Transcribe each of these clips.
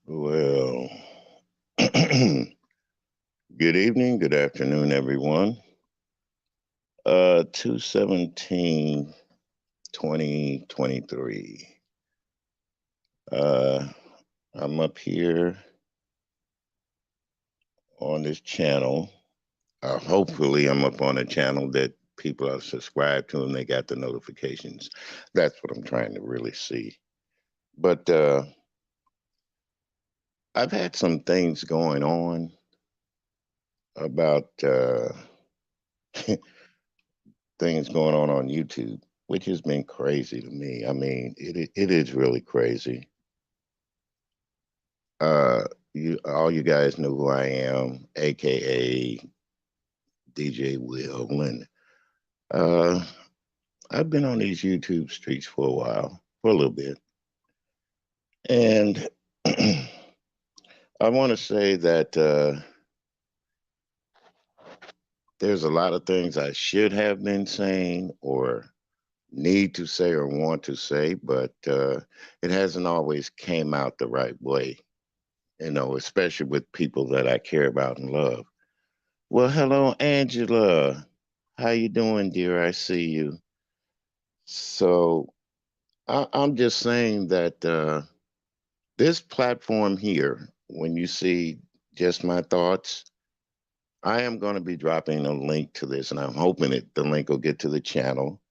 Well, good evening, good afternoon, everyone. 2/17, 2023. Uh, I'm up here on this channel. Hopefully, I'm up on a channel that people are subscribed to and they got the notifications. That's what I'm trying to really see. But I've had some things going on about things going on YouTube, which has been crazy to me. I mean, it is really crazy. Uh, you all you guys know who I am, aka DJ Will, and uh, I've been on these YouTube streets for a while, for a little bit, and I want to say that there's a lot of things I should have been saying or need to say or want to say, but it hasn't always came out the right way. Especially with people that I care about and love. Well, hello, Angela. How you doing, dear? I see you. So I'm just saying that this platform here, when you see just my thoughts, I am going to be dropping a link to this, and I'm hoping the link will get to the channel.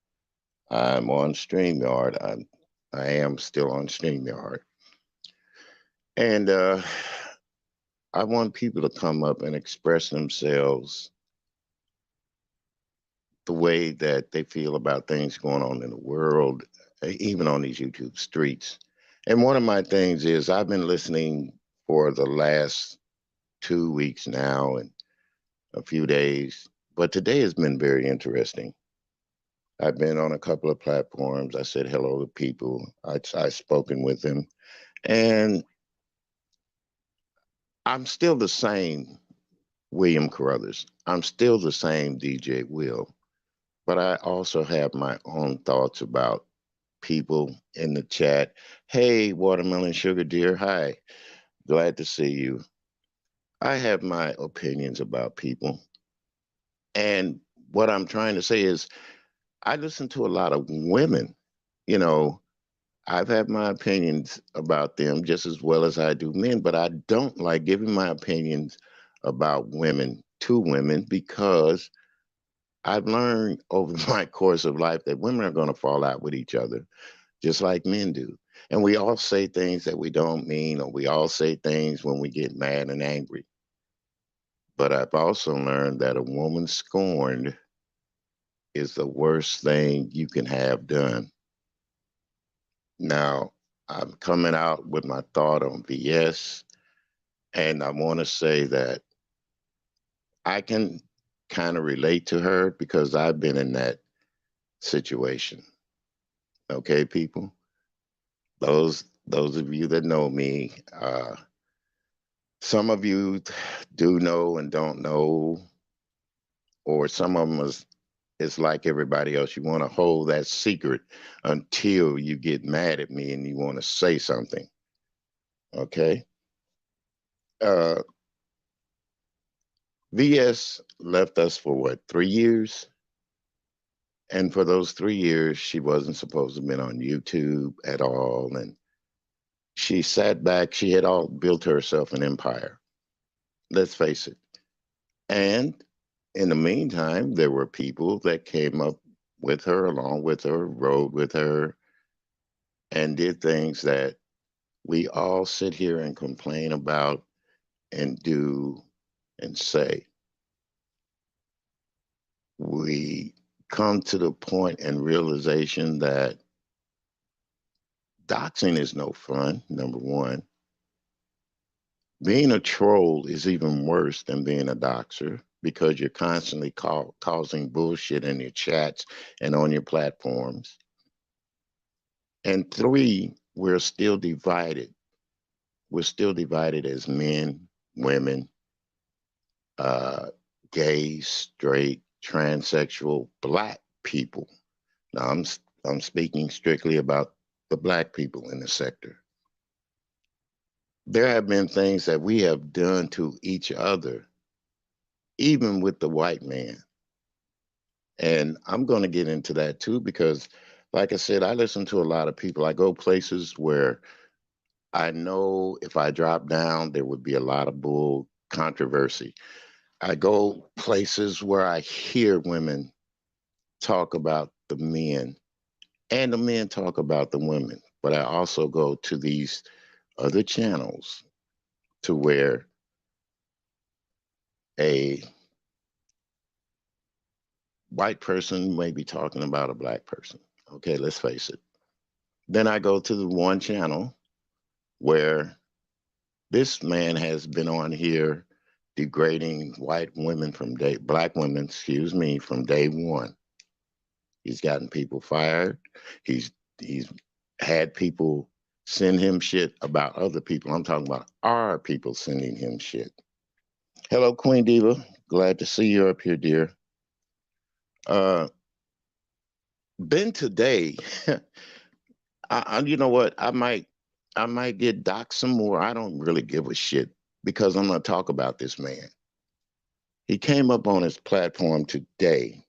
I'm on StreamYard. I am still on StreamYard, and I want people to come up and express themselves the way that they feel about things going on in the world, even on these YouTube streets. And one of my things is I've been listening for the last 2 weeks now and a few days, but today has been very interesting. I've been on a couple of platforms. I said hello to people. I spoken with them, and I'm still the same William Carruthers. I'm still the same DJ Will, but I also have my own thoughts about people in the chat. Hey, Watermelon Sugar Dear. Hi. Glad to see you. I have my opinions about people. And what I'm trying to say is, I listen to a lot of women. You know, I've had my opinions about them just as well as I do men, but I don't like giving my opinions about women to women because I've learned over my course of life that women are going to fall out with each other just like men do. And we all say things that we don't mean, or we all say things when we get mad and angry. But I've also learned that a woman scorned is the worst thing you can have done. Now, I'm coming out with my thought on VS, and I want to say that I can kind of relate to her because I've been in that situation. Okay, people? Those of you that know me, some of you do know and don't know, or some of them is like everybody else. You want to hold that secret until you get mad at me and you want to say something. Okay. Uh, VS left us for what, 3 years? And for those 3 years, she wasn't supposed to have been on YouTube at all. And she sat back. She had all built herself an empire. Let's face it. And in the meantime, there were people that came up with her, along with her, rode with her, and did things that we all sit here and complain about and do and say. We come to the point and realization that doxing is no fun, number one. Being a troll is even worse than being a doxer because you're constantly causing bullshit in your chats and on your platforms. And three, we're still divided. We're still divided as men, women, uh, gay, straight, transsexual, black people. Now, I'm speaking strictly about the black people in the sector. There have been things that we have done to each other, even with the white man. And I'm going to get into that too, because, like I said, I listen to a lot of people. I go places where I know if I drop down, there would be a lot of bull controversy. I go places where I hear women talk about the men and the men talk about the women. But I also go to these other channels to where a white person may be talking about a black person. Okay, let's face it. Then I go to the one channel where this man has been on here degrading white women from black women, excuse me, from day one. He's gotten people fired. He's he's had people send him shit about other people. I'm talking about our people sending him shit. Hello, Queen Diva. Glad to see you up here, dear. Uh, Ben today, you know what? I might get doxxed some more. I don't really give a shit because I'm gonna talk about this man. He came up on his platform today,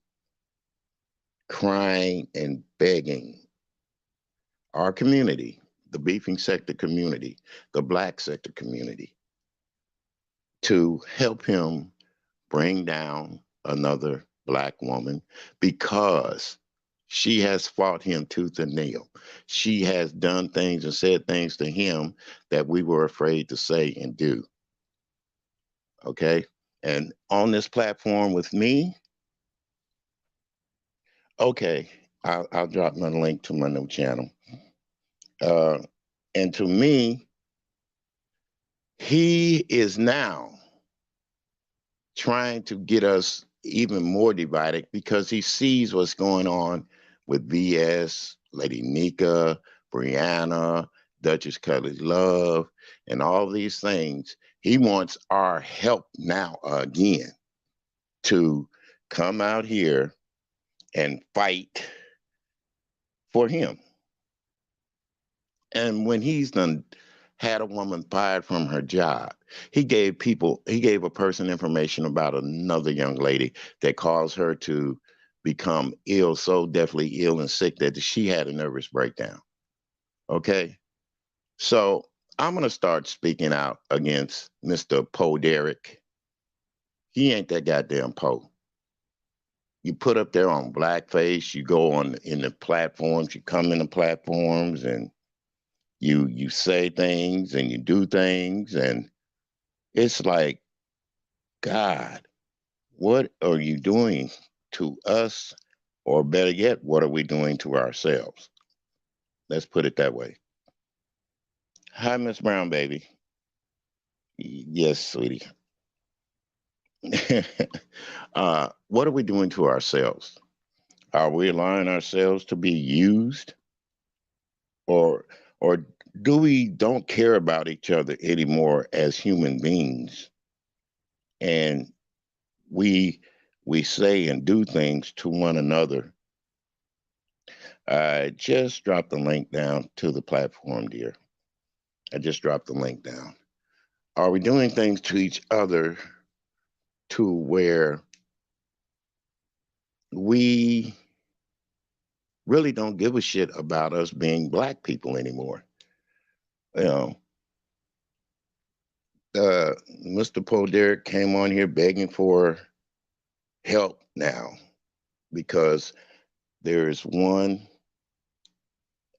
crying and begging our community, the beefing sector community, the black sector community, to help him bring down another black woman because she has fought him tooth and nail. She has done things and said things to him that we were afraid to say and do. Okay. And on this platform with me, okay, I'll drop my link to my new channel. Uh, and to me, he is now trying to get us even more divided because he sees what's going on with VS, Lady Nika, Brianna, Duchess Kelly Love, and all these things. He wants our help now again to come out here and fight for him. And when he's done had a woman fired from her job, he gave a person information about another young lady that caused her to become ill, so deathly ill and sick that she had a nervous breakdown. Okay. So I'm going to start speaking out against Mr. Poe Derek. He ain't that goddamn Poe. You put up there on blackface, you go on in the platforms, you come in the platforms and you say things and you do things and it's like, God, what are you doing to us? Or better yet, what are we doing to ourselves? Let's put it that way. Hi, Miss Brown, baby. Yes, sweetie. What are we doing to ourselves? Are we allowing ourselves to be used, or or do we don't care about each other anymore as human beings, and we we say and do things to one another? I just dropped the link down to the platform, dear. I just dropped the link down. Are we doing things to each other to where we really don't give a shit about us being black people anymore? You know, Mr. Poe Derek came on here begging for help now because there's one.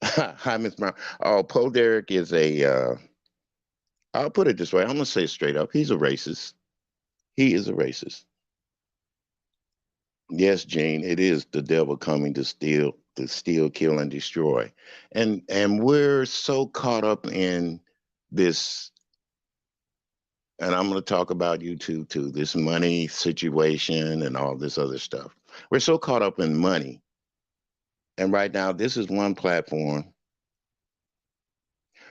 Hi, Miss Brown. Oh, Poe Derek is a. I'll put it this way. I'm gonna say straight up. He's a racist. He is a racist. Yes, Gene, it is the devil coming to steal, kill, and destroy. And we're so caught up in this, and I'm gonna talk about YouTube too, this money situation and all this other stuff. We're so caught up in money. And right now, this is one platform.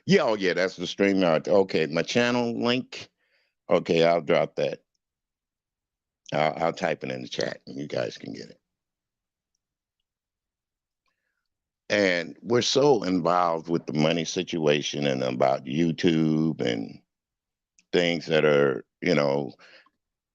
Yeah, oh yeah, that's the StreamYard. Okay, my channel link. Okay, I'll drop that. I'll type it in the chat and you guys can get it. And we're so involved with the money situation and about YouTube and things that are,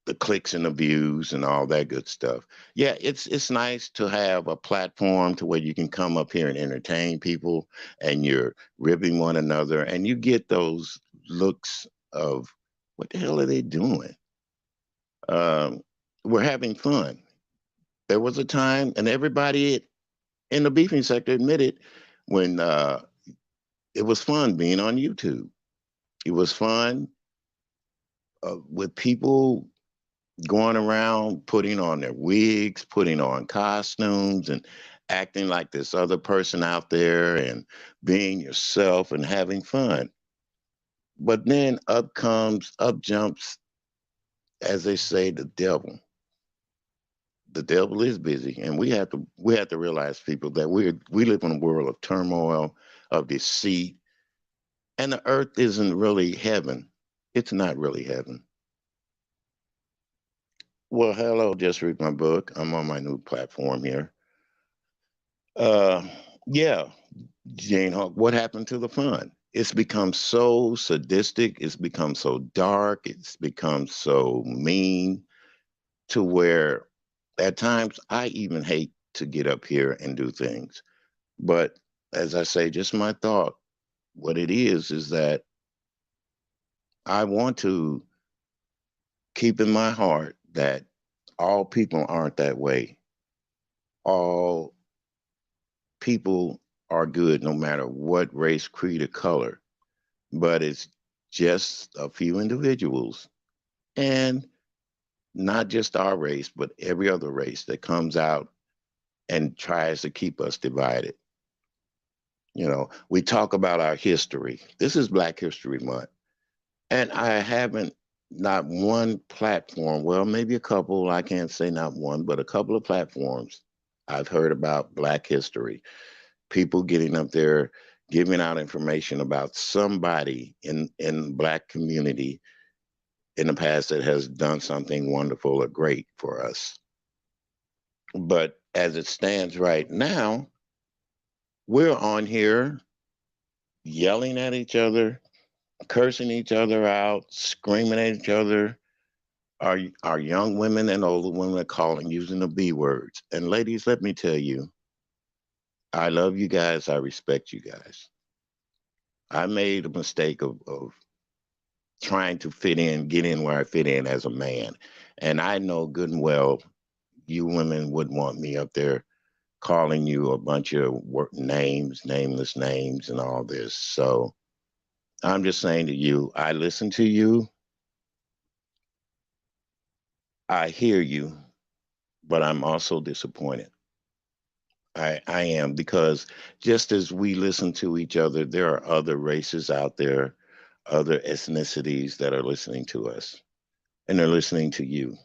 the clicks and the views and all that good stuff. Yeah, it's nice to have a platform to where you can come up here and entertain people and you're ribbing one another and you get those looks of what the hell are they doing? Um, we're having fun. There was a time, and everybody in the beefing sector admitted when it was fun being on YouTube. It was fun with people going around putting on their wigs, putting on costumes, and acting like this other person out there and being yourself and having fun. But then up jumps, as they say, the devil. The devil is busy, and we have to realize, people, that we live in a world of turmoil, of deceit, and the earth isn't really heaven. It's not really heaven. Well, hello, just read my book. I'm on my new platform here. Uh, yeah, Jane Hawk, what happened to the fun? It's become so sadistic. It's become so dark. It's become so mean to where at times I even hate to get up here and do things. But as I say, just my thought, what it is that I want to keep in my heart that all people aren't that way. All people are good no matter what race, creed, or color. But it's just a few individuals, and not just our race, but every other race that comes out and tries to keep us divided. We talk about our history. This is Black History Month. And I haven't, not one platform, well, maybe a couple, I can't say not one, but a couple of platforms I've heard about Black history. People getting up there, giving out information about somebody in Black community in the past that has done something wonderful or great for us. But as it stands right now, we're on here yelling at each other, cursing each other out, screaming at each other. Our young women and older women are calling, using the B words. And ladies, let me tell you, I love you guys. I respect you guys. I made a mistake of trying to fit in, get in where I fit in as a man. And I know good and well you women wouldn't want me up there calling you a bunch of names, nameless names, and all this. So I'm just saying to you, I listen to you, I hear you, but I'm also disappointed. I am, because just as we listen to each other, there are other races out there, other ethnicities that are listening to us, and they're listening to you.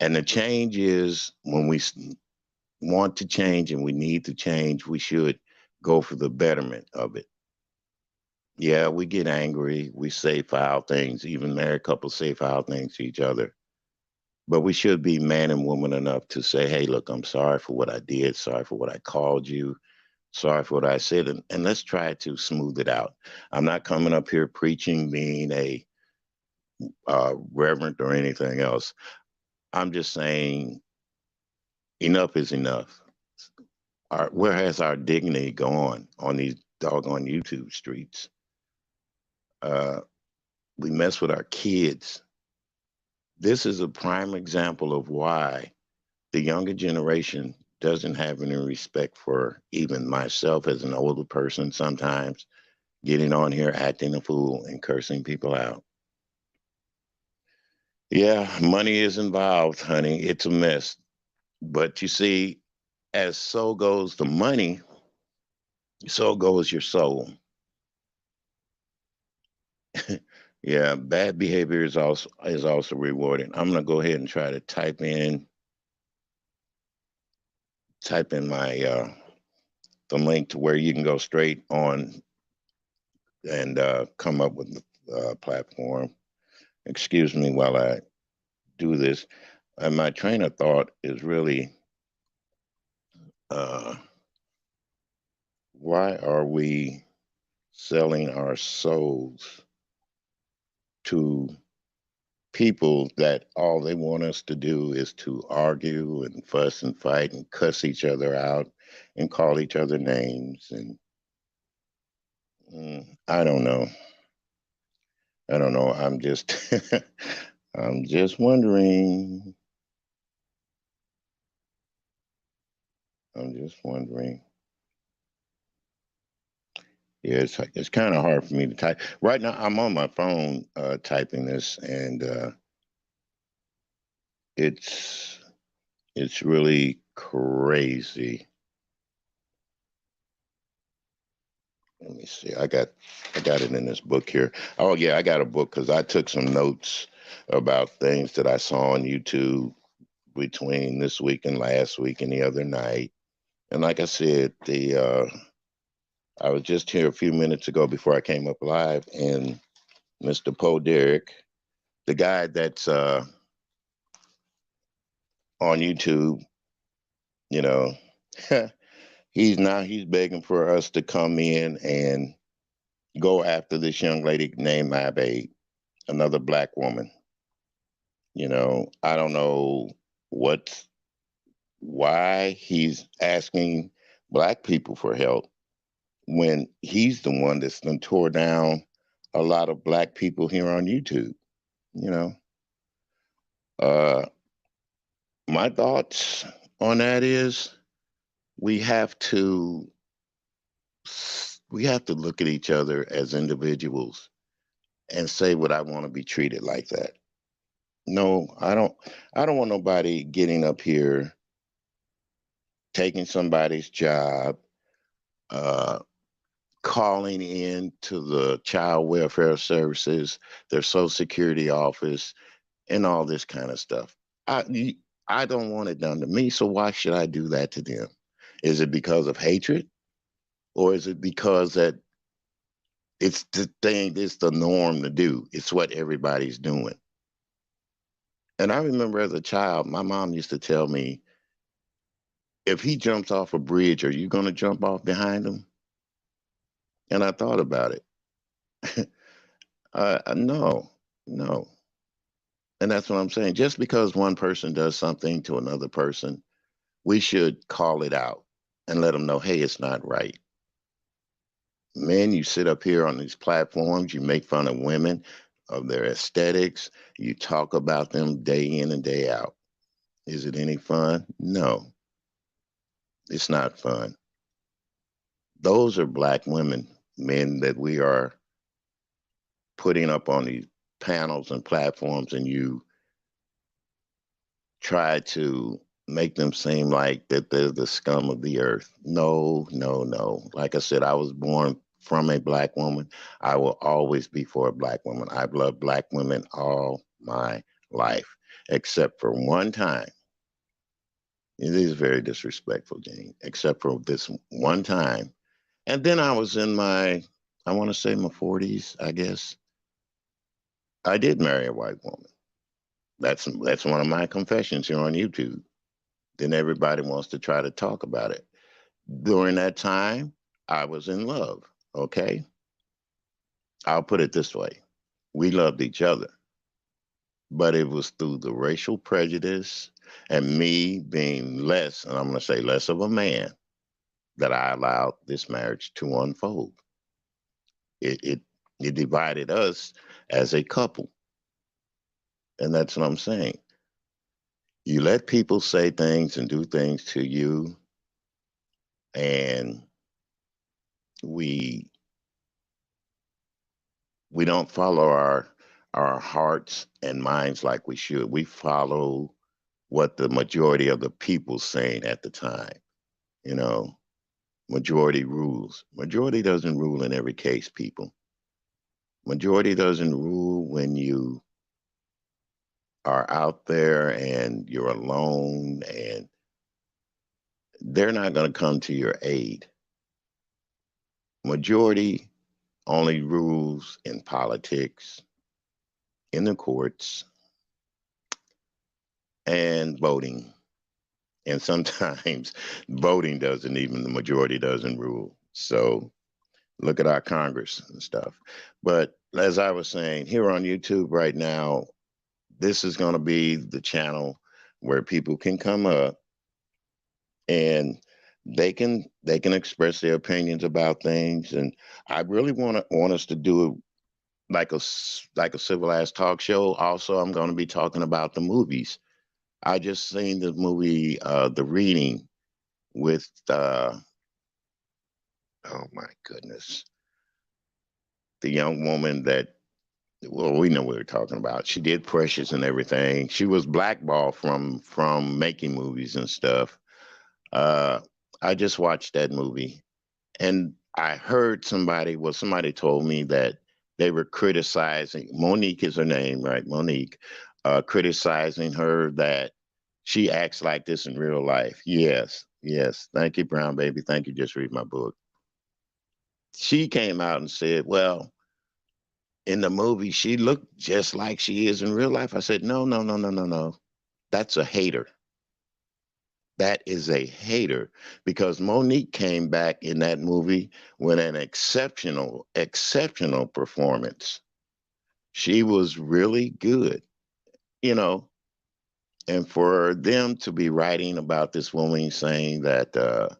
And the change is, when we want to change and we need to change, we should go for the betterment of it. Yeah, we get angry, we say foul things, even married couples say foul things to each other. But we should be man and woman enough to say, hey, look, I'm sorry for what I did, sorry for what I called you, sorry for what I said, and let's try to smooth it out. I'm not coming up here preaching, being a reverend or anything else. I'm just saying enough is enough. Where has our dignity gone on these doggone YouTube streets? Uh, we mess with our kids. This is a prime example of why the younger generation doesn't have any respect for even myself as an older person, sometimes getting on here acting a fool and cursing people out. Yeah, money is involved, honey. It's a mess. But you see, as so goes the money, so goes your soul. Yeah, bad behavior is also rewarding. I'm gonna go ahead and try to type in my the link to where you can go straight on and come up with the platform. Excuse me while I do this. My train of thought is really uh, Why are we selling our souls to people that all they want us to do is to argue and fuss and fight and cuss each other out and call each other names? And I don't know. I don't know. I'm just, I'm just wondering. I'm just wondering. Yeah, it's kind of hard for me to type right now. I'm on my phone typing this, and it's it's really crazy. Let me see. I got it in this book here. Oh yeah, I got a book because I took some notes about things that I saw on YouTube between this week and last week and the other night. And like I said, the I was just here a few minutes ago before I came up live, and Mr. Poe Derek, the guy that's on YouTube, you know, he's begging for us to come in and go after this young lady named Mabe, another black woman. I don't know what why he's asking black people for help when he's the one that's done tore down a lot of black people here on YouTube. You know, uh, my thoughts on that is we have to we have to look at each other as individuals and say, would I want to be treated like that? No, I don't want nobody getting up here taking somebody's job, uh, calling in to the child welfare services, their social security office, and all this kind of stuff. I don't want it done to me, so why should I do that to them? Is it because of hatred, or is it because that it's the thing, it's the norm to do? It's what everybody's doing. And I remember as a child, my mom used to tell me, if he jumps off a bridge, are you going to jump off behind him? And I thought about it. No, no. And that's what I'm saying. Just because one person does something to another person, we should call it out and let them know, hey, it's not right. Men, you sit up here on these platforms, you make fun of women, of their aesthetics, you talk about them day in and day out. Is it any fun? No, it's not fun. Those are black women, men that we are putting up on these panels and platforms, and you try to make them seem like that they're the scum of the earth. No, no, no. Like I said, I was born from a black woman. I will always be for a black woman. I've loved black women all my life, except for one time. It is very disrespectful, Jane, except for this one time. And then I was in I want to say my 40s, I guess. I did marry a white woman. That's one of my confessions here on YouTube. Then everybody wants to try to talk about it. During that time, I was in love. Okay. I'll put it this way. We loved each other, but it was through the racial prejudice and me being less, and I'm going to say less of a man, that I allowed this marriage to unfold. It, it, it divided us as a couple. And that's what I'm saying. You let people say things and do things to you, and we we don't follow our hearts and minds like we should. We follow what the majority of the people saying at the time. You know, majority rules. Majority doesn't rule in every case, people. Majority doesn't rule when you are out there and you're alone, and they're not going to come to your aid. Majority only rules in politics, in the courts, and voting. And sometimes voting doesn't even, the majority doesn't rule. So look at our Congress and stuff. But as I was saying, here on YouTube right now, this is going to be the channel where people can come up and they can express their opinions about things. And I really want us to do like a civilized talk show. Also, I'm going to be talking about the movies. I just seen the movie The Reading with oh my goodness, the young woman that, well, we know what we're talking about. She did Precious and everything. She was blackballed from making movies and stuff. Uh, I just watched that movie, and I heard somebody told me that they were criticizing, Monique is her name, right? Monique, criticizing her that she acts like this in real life. Yes, yes. Thank you, Brown Baby. Thank you. Just read my book. She came out and said, well, in the movie, she looked just like she is in real life. I said, no, no, no, no, no, no. That's a hater. That is a hater because Monique came back in that movie with an exceptional, exceptional performance. She was really good, you know. And for them to be writing about this woman saying that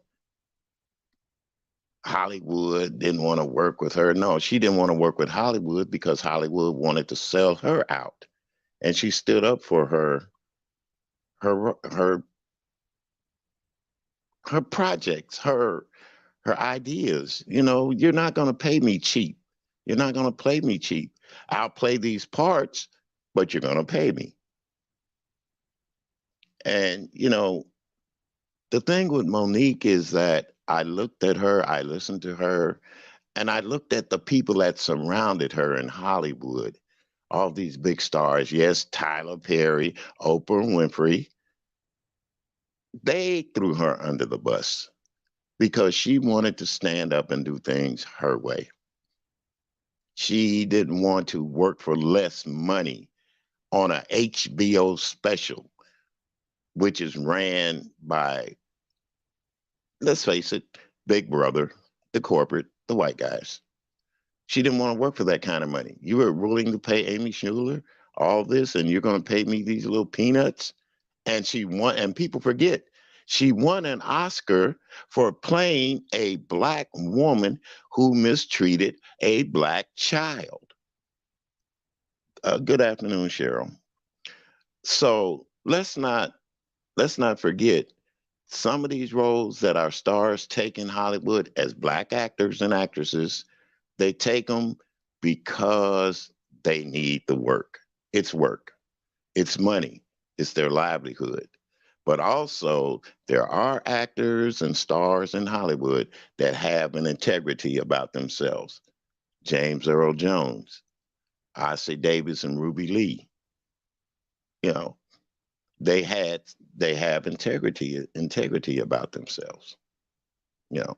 Hollywood didn't want to work with her, no, she didn't want to work with Hollywood because Hollywood wanted to sell her out, and she stood up for her her projects, her ideas. You know, you're not going to pay me cheap. You're not going to play me cheap. I'll play these parts, but you're going to pay me. And, you know, the thing with Monique is that I looked at her, I listened to her, and I looked at the people that surrounded her in Hollywood. All these big stars, yes, Tyler Perry, Oprah Winfrey, they threw her under the bus because she wanted to stand up and do things her way. She didn't want to work for less money on a HBO special, which is ran by, let's face it, Big Brother, the corporate, the white guys. She didn't want to work for that kind of money. You were willing to pay Amy Schumer all this, and you're going to pay me these little peanuts? And she won, and people forget, she won an Oscar for playing a black woman who mistreated a black child. Good afternoon, Cheryl. So let's not forget some of these roles that our stars take in Hollywood as black actors and actresses. They take them because they need the work. It's work. It's money. It's their livelihood. But also, there are actors and stars in Hollywood that have an integrity about themselves. James Earl Jones, Ossie Davis, and Ruby Lee. You know, they had they have integrity about themselves. You know.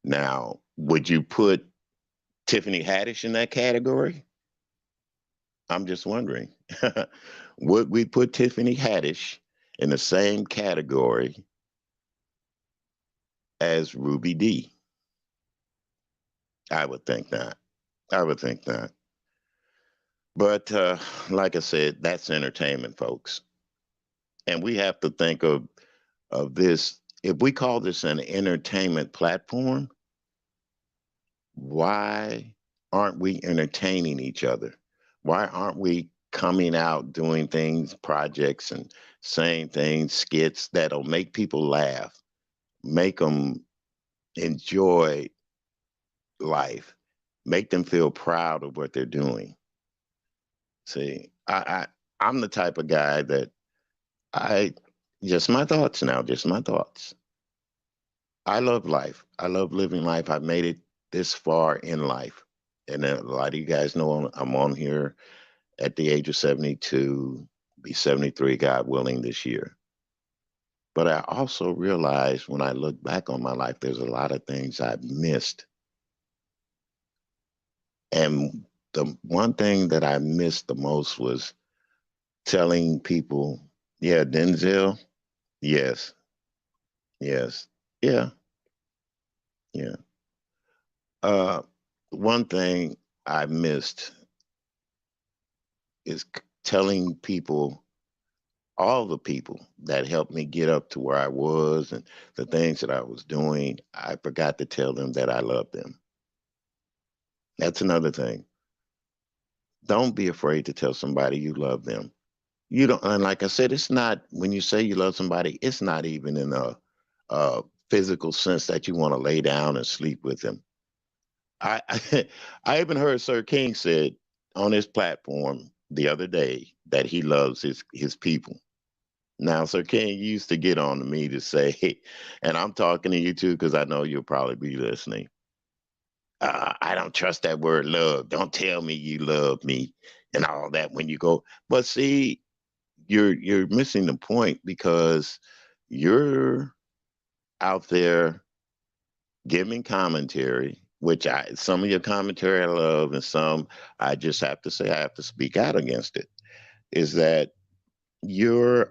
Now, would you put Tiffany Haddish in that category? I'm just wondering. Would we put Tiffany Haddish in the same category as Ruby D? I would think not. I would think not. But like I said, that's entertainment, folks. And we have to think of this. If we call this an entertainment platform, why aren't we entertaining each other? Why aren't we coming out doing things, projects, and saying things, skits that'll make people laugh, make them enjoy life, make them feel proud of what they're doing? See, I'm the type of guy that I just my thoughts now, just my thoughts. I love life. I love living life. I've made it this far in life. And a lot of you guys know I'm on here at the age of 72, be 73, God willing, this year. But I also realize when I look back on my life, there's a lot of things I've missed. And the one thing that I missed the most was telling people, yeah, Denzel, yes, yes, yeah, yeah. Uh, one thing I missed is telling people, all the people that helped me get up to where I was and the things that I was doing, I forgot to tell them that I love them. That's another thing. Don't be afraid to tell somebody you love them. You don't, and like I said, it's not when you say you love somebody, it's not even in a physical sense that you want to lay down and sleep with them. I I even heard Sir King said on his platform the other day that he loves his people. Now, Sir King used to get on to me to say, and I'm talking to you too because I know you'll probably be listening. I don't trust that word love. Don't tell me you love me and all that when you go. But see, you're missing the point because you're out there giving commentary, which I some of your commentary I love, and some I just have to say I have to speak out against it. Is that you're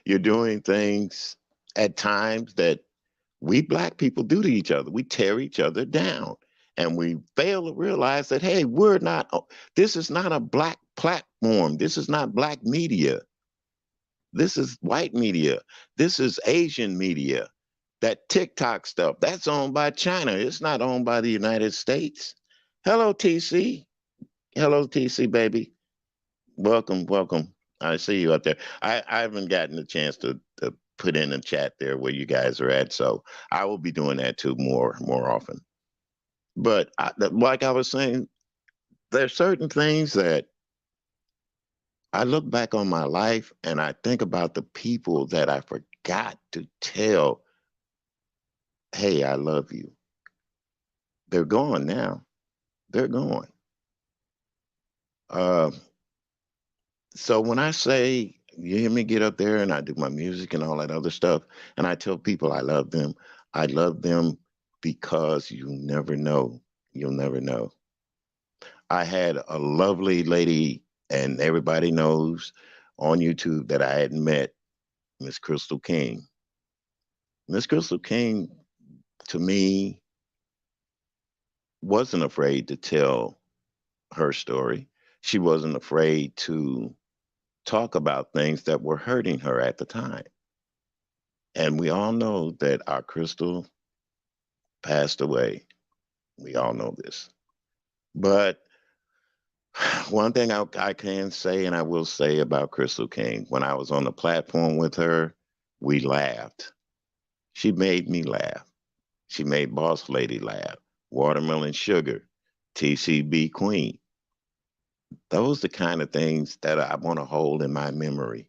you're doing things at times that we black people do to each other. We tear each other down. And we fail to realize that, hey, we're not, this is not a black platform. This is not black media. This is white media. This is Asian media. That TikTok stuff, that's owned by China. It's not owned by the United States. Hello, TC. Hello, TC, baby. Welcome, welcome. I see you out there. I haven't gotten a chance to put in a chat there where you guys are at, so I will be doing that too more often. But like I was saying, there's certain things that I look back on my life and I think about the people that I forgot to tell, hey, I love you. They're gone now. They're gone. Uh, so when I say you hear me get up there and I do my music and all that other stuff, and I tell people I love them because you never know. You'll never know. I had a lovely lady, and everybody knows on YouTube that I had met Miss Crystal King. Miss Crystal King, to me, wasn't afraid to tell her story. She wasn't afraid to talk about things that were hurting her at the time. And we all know that our Crystal passed away. We all know this. But one thing I can say and I will say about Crystal King, when I was on the platform with her, we laughed. She made me laugh. She made Boss Lady laugh. Watermelon Sugar, TCB Queen. Those are the kind of things that I want to hold in my memory.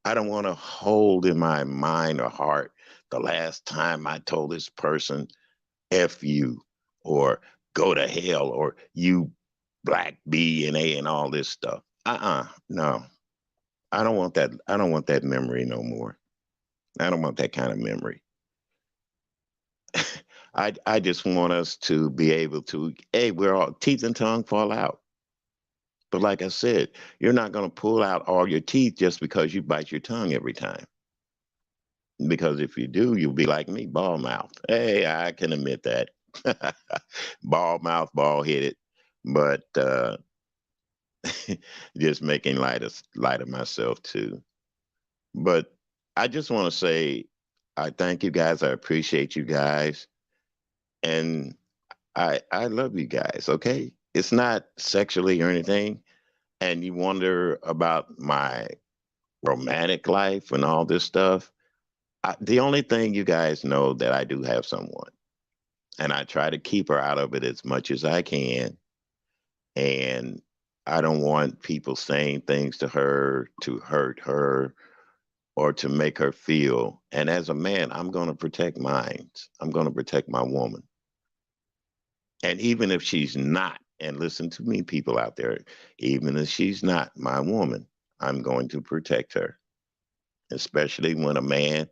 I don't want to hold in my mind or heart the last time I told this person F you or go to hell or you black B and A and all this stuff. No. I don't want that. I don't want that memory no more. I don't want that kind of memory. I just want us to be able to, hey, we're all teeth and tongue fall out. But like I said, you're not going to pull out all your teeth just because you bite your tongue every time. Because if you do, you'll be like me, ball mouth. Hey, I can admit that. Ball mouth, ball headed. But just making light of myself too. But I just want to say I thank you guys. I appreciate you guys. And I love you guys, okay? It's not sexually or anything. And you wonder about my romantic life and all this stuff. The only thing you guys know that I do have someone, and I try to keep her out of it as much as I can. And I don't want people saying things to her to hurt her or to make her feel. And as a man, I'm going to protect mine. I'm going to protect my woman. And even if she's not, and listen to me, people out there, even if she's not my woman, I'm going to protect her, especially when a man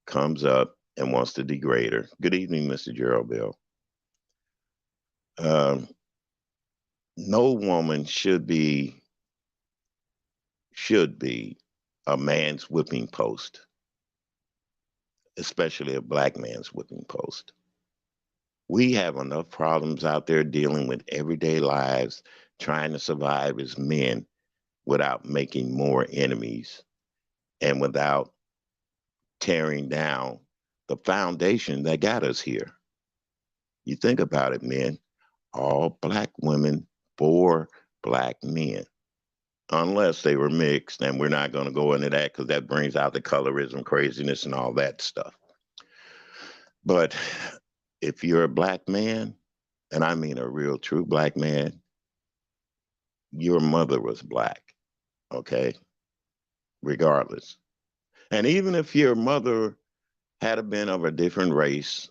comes up and wants to degrade her. Good evening, Mr. Gerald Bill. Um, no woman should be a man's whipping post. especially a black man's whipping post. We have enough problems out there dealing with everyday lives, trying to survive as men without making more enemies and without tearing down the foundation that got us here. You think about it, men, all black women for black men, unless they were mixed. And we're not going to go into that because that brings out the colorism, craziness, and all that stuff. But if you're a black man, and I mean a real true black man, your mother was black, okay? Regardless. And even if your mother had been of a different race,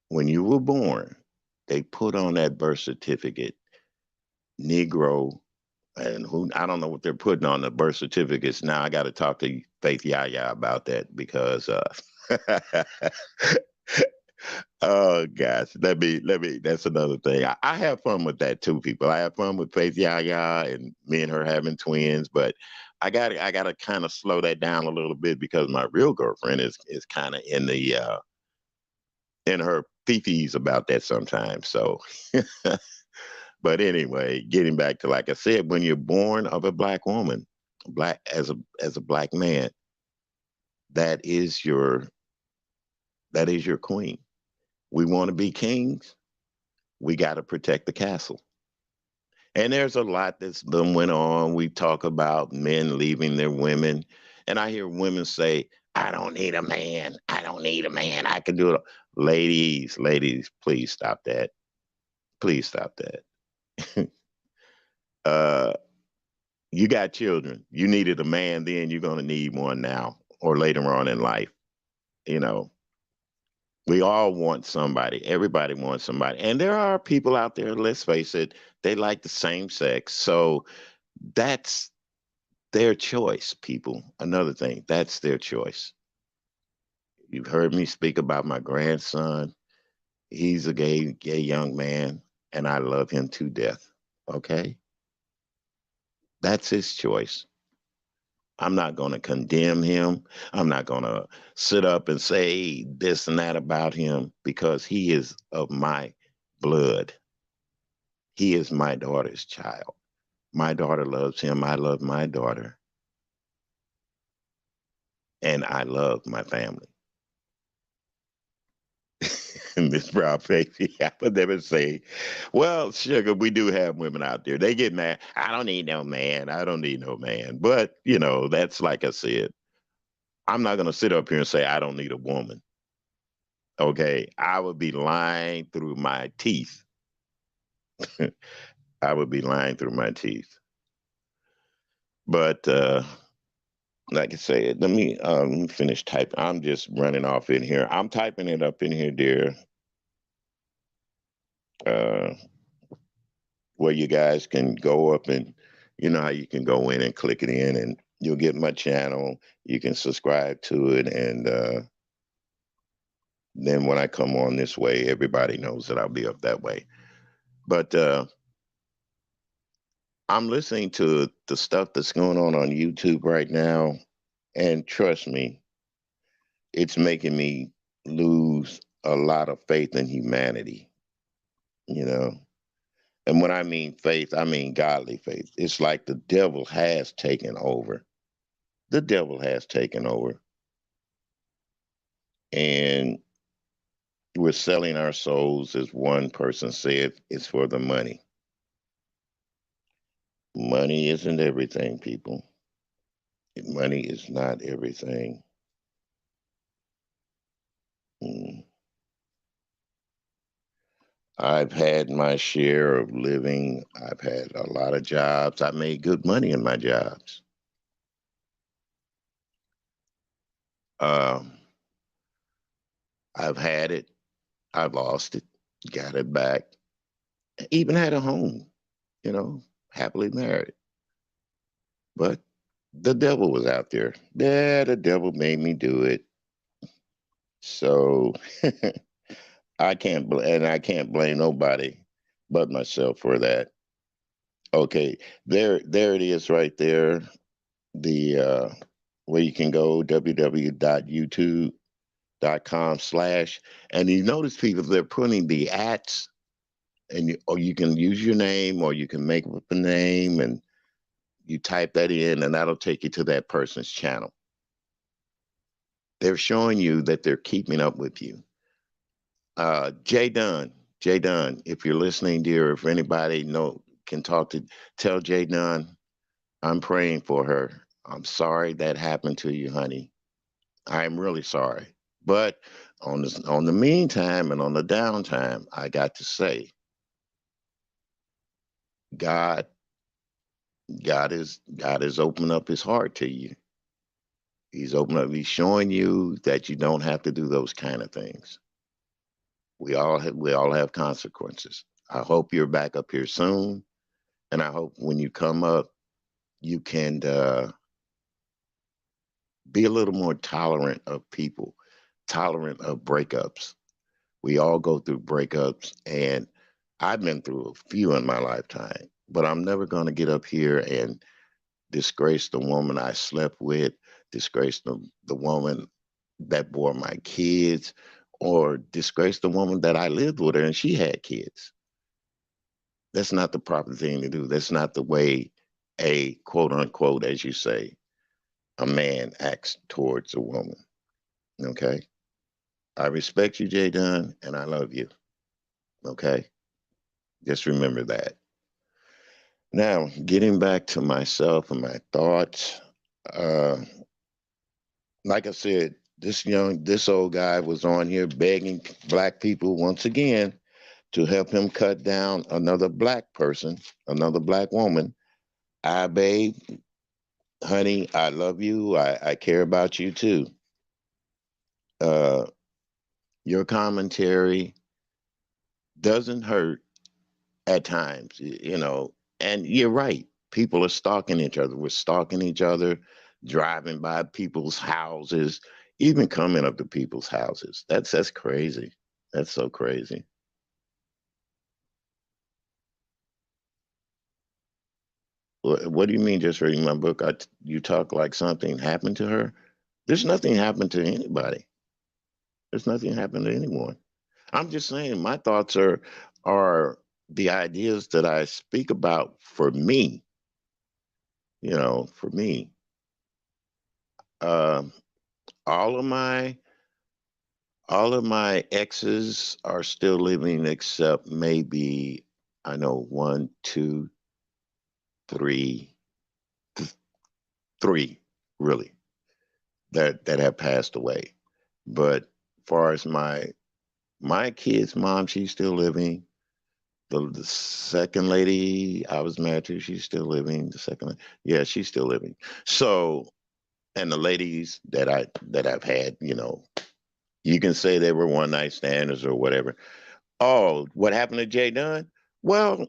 when you were born, they put on that birth certificate, Negro, and who I don't know what they're putting on the birth certificates now. I got to talk to Faith Yaya about that because oh gosh, let me. That's another thing. I have fun with that too, people. I have fun with Faith Yaya and me and her having twins, but I got to kind of slow that down a little bit because my real girlfriend is kind of in her fifis about that sometimes. So, but anyway, getting back to like I said, when you're born of a black woman, black as a black man, that is your that is your queen. We want to be kings. We got to protect the castle. And there's a lot that's been went on. We talk about men leaving their women, and I hear women say, "I don't need a man. I don't need a man. I can do it." Ladies, ladies, please stop that. Please stop that. uh, you got children. You needed a man then. You're gonna need one now or later on in life. You know, we all want somebody. Everybody wants somebody, and there are people out there. Let's face it, they like the same sex. So that's their choice, people. Another thing, that's their choice. You've heard me speak about my grandson. He's a gay young man, and I love him to death. Okay? That's his choice. I'm not going to condemn him. I'm not going to sit up and say this and that about him because he is of my blood. He is my daughter's child. My daughter loves him. I love my daughter. And I love my family. Miss Brown baby, I would never say, well, sugar, we do have women out there. They get mad. I don't need no man. I don't need no man. But, that's like I said, I'm not going to sit up here and say I don't need a woman. Okay. I would be lying through my teeth. I would be lying through my teeth. But, like I said, let me finish typing. I'm just running off in here. I'm typing it up in here, dear. Uh, where you guys can go up and you know how you can go in and click it in and you'll get my channel. You can subscribe to it. And then when I come on this way, everybody knows that I'll be up that way. But I'm listening to the stuff that's going on YouTube right now. And trust me, it's making me lose a lot of faith in humanity, you know. And when I mean faith, I mean godly faith. It's like the devil has taken over. The devil has taken over. And we're selling our souls, as one person said, it's for the money. Money isn't everything, people. Money is not everything. Mm. I've had my share of living. I've had a lot of jobs. I made good money in my jobs. Um, I've had it. I lost it. Got it back. Even had a home, happily married. But the devil was out there. Yeah, the devil made me do it. So I can't blame nobody but myself for that. Okay, there it is right there. The where you can go www.youtube.com .com/, and you notice people, they're putting the ats, and or you can use your name, or you can make up a name, and you type that in, and that'll take you to that person's channel. They're showing you that they're keeping up with you. Jay Dunn, Jay Dunn, if you're listening, dear, if anybody know can talk to, tell Jay Dunn, I'm praying for her. I'm sorry that happened to you, honey. I'm really sorry. But on the meantime and on the downtime, I got to say, God, God is opening up His heart to you. He's opening up. He's showing you that you don't have to do those kind of things. We all have consequences. I hope you're back up here soon, and I hope when you come up, you can be a little more tolerant of people, tolerant of breakups. We all go through breakups, and I've been through a few in my lifetime, but I'm never going to get up here and disgrace the woman I slept with, disgrace the woman that bore my kids, or disgrace the woman that I lived with her and she had kids. That's not the proper thing to do. That's not the way a quote unquote, as you say, a man acts towards a woman. Okay. I respect you, Jay Dunn, and I love you. Okay. Just remember that. Now, getting back to myself and my thoughts, uh, like I said, this old guy was on here begging black people once again to help him cut down another black person, another black woman. I, babe, honey, I love you. I care about you too. Uh, your commentary doesn't hurt at times, and you're right. People are stalking each other. We're stalking each other, driving by people's houses, even coming up to people's houses. That's crazy. That's so crazy. What do you mean? Just reading my book, you talk like something happened to her. There's nothing happened to anybody. There's nothing happened to anyone. I'm just saying my thoughts are the ideas that I speak about for me. For me. Um, all of my all of my exes are still living, except maybe I know one, two, three, three really that have passed away. But far as my kid's mom, she's still living. The second lady I was married to, she's still living. Yeah, she's still living. So, and the ladies that I've had, you can say they were one night standers or whatever. Oh, what happened to Jay Dunn? Well,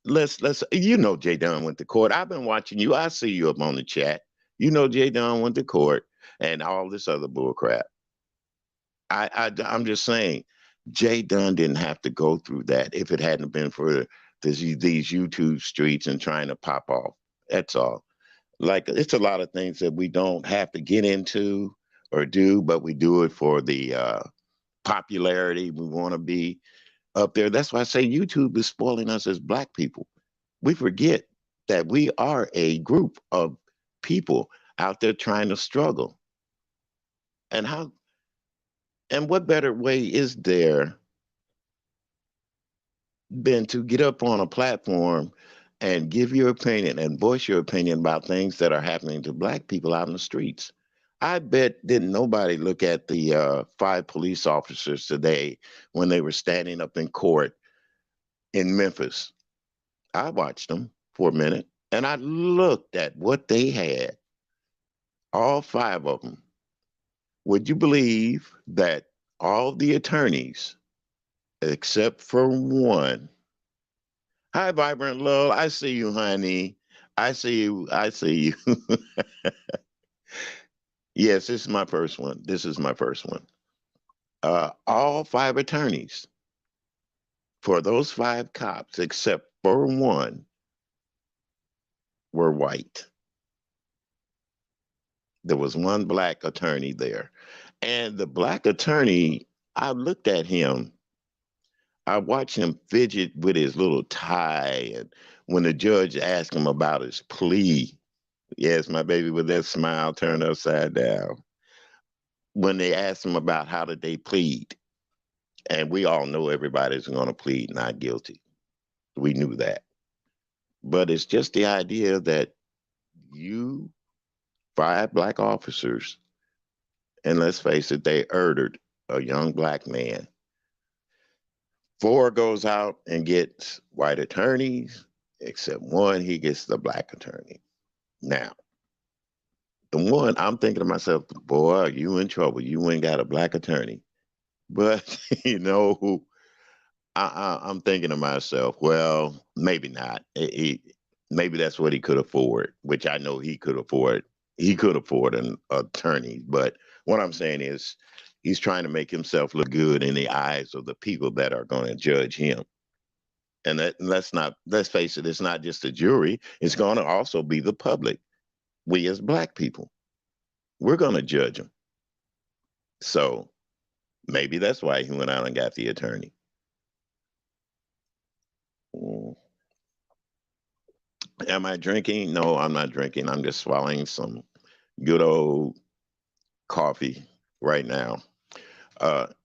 let's Jay Dunn went to court. I've been watching you. I see you up on the chat. Jay Dunn went to court and all this other bull crap. I'm just saying, Jay Dunn didn't have to go through that if it hadn't been for these YouTube streets and trying to pop off. That's all. Like it's a lot of things that we don't have to get into or do, but we do it for the popularity. We want to be up there. That's why I say YouTube is spoiling us as black people. We forget that we are a group of people out there trying to struggle. And what better way is there than to get up on a platform and give your opinion and voice your opinion about things that are happening to black people out in the streets? I bet didn't nobody look at the five police officers today when they were standing up in court in Memphis. I watched them for a minute and I looked at what they had, all five of them. Would you believe that all the attorneys, except for one, hi, Vibrant Love, I see you, honey. I see you. I see you. Yes, this is my first one. This is my first one. All five attorneys for those five cops, except for one, were white. There was one black attorney there. And the black attorney, I looked at him, I watched him fidget with his little tie. And when the judge asked him about his plea, yes, my baby with that smile turned upside down. When they asked him about how did they plead, and we all know everybody's going to plead not guilty. We knew that. But it's just the idea that you, five black officers, and let's face it, they murdered a young black man. Four goes out and gets white attorneys, except one, he gets the black attorney. Now, the one, I'm thinking to myself, boy, you in trouble. You ain't got a black attorney. But, I'm thinking to myself, well, maybe not. Maybe that's what he could afford, which I know he could afford. He could afford an attorney. But what I'm saying is he's trying to make himself look good in the eyes of the people that are going to judge him. And let's face it, it's not just the jury, it's going to also be the public. We as black people, we're going to judge him. So maybe that's why he went out and got the attorney. Mm. Am I drinking? No, I'm not drinking. I'm just swallowing some good old coffee right now.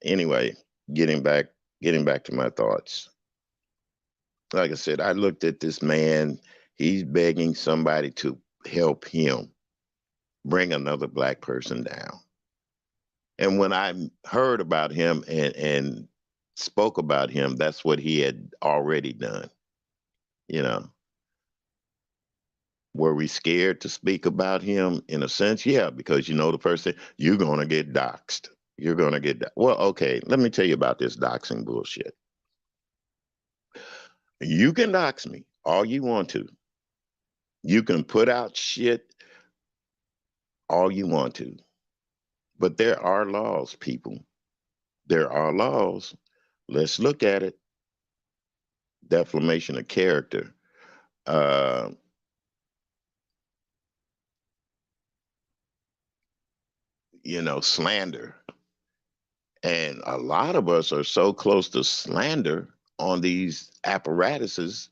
Anyway, getting back getting back to my thoughts. Like I said, I looked at this man. He's begging somebody to help him bring another black person down. And when I heard about him and spoke about him, that's what he had already done. You know, were we scared to speak about him? In a sense, yeah, because the person, you're going to get doxxed. You're going to get, well, okay, let me tell you about this doxing bullshit. You can dox me all you want to. You can put out shit all you want to. But there are laws, people. There are laws. Let's look at it. Defamation of character. Uh, slander. And a lot of us are so close to slander on these apparatuses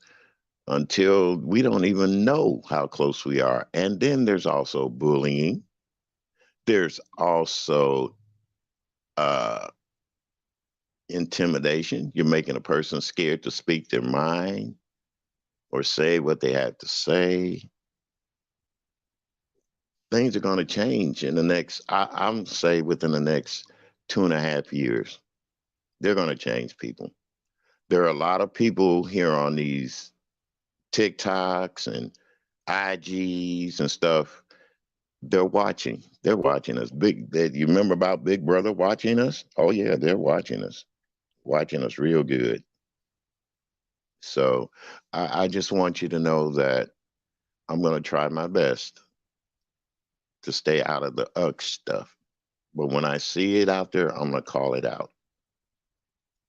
until we don't even know how close we are. And then there's also bullying. There's also uh, intimidation. You're making a person scared to speak their mind or say what they have to say. Things are going to change in the next, I'm say within the next 2.5 years. They're going to change, people. There are a lot of people here on these TikToks and IGs and stuff. They're watching. They're watching us. You remember about Big Brother watching us? Oh yeah, they're watching us real good. So I just want you to know that I'm going to try my best to stay out of the stuff. But when I see it out there, I'm going to call it out.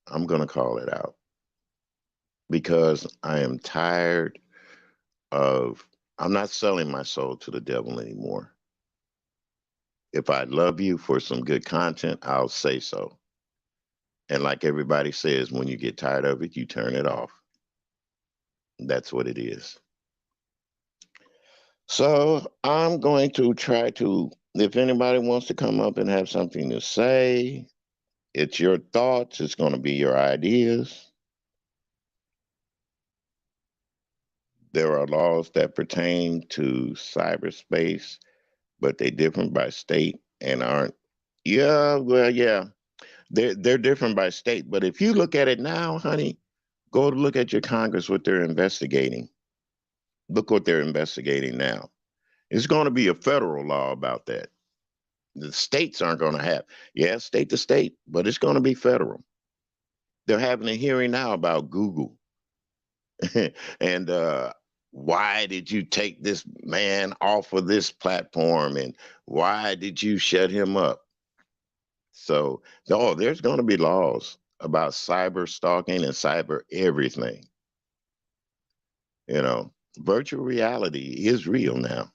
I'm going to call it out because I am tired of, I'm not selling my soul to the devil anymore. If I love you for some good content, I'll say so. And like everybody says, when you get tired of it, you turn it off. That's what it is. So I'm going to try to, if anybody wants to come up and have something to say, it's your thoughts, it's going to be your ideas. There are laws that pertain to cyberspace, but they're different by state and aren't. Yeah, well, yeah, they're different by state. But if you look at it now, honey, go look at your Congress, what they're investigating. Look what they're investigating now. It's going to be a federal law about that. The states aren't going to have, yeah, state to state, but it's going to be federal. They're having a hearing now about Google. And why did you take this man off of this platform? And why did you shut him up? So, no, there's going to be laws about cyber stalking and cyber everything. Virtual reality is real now.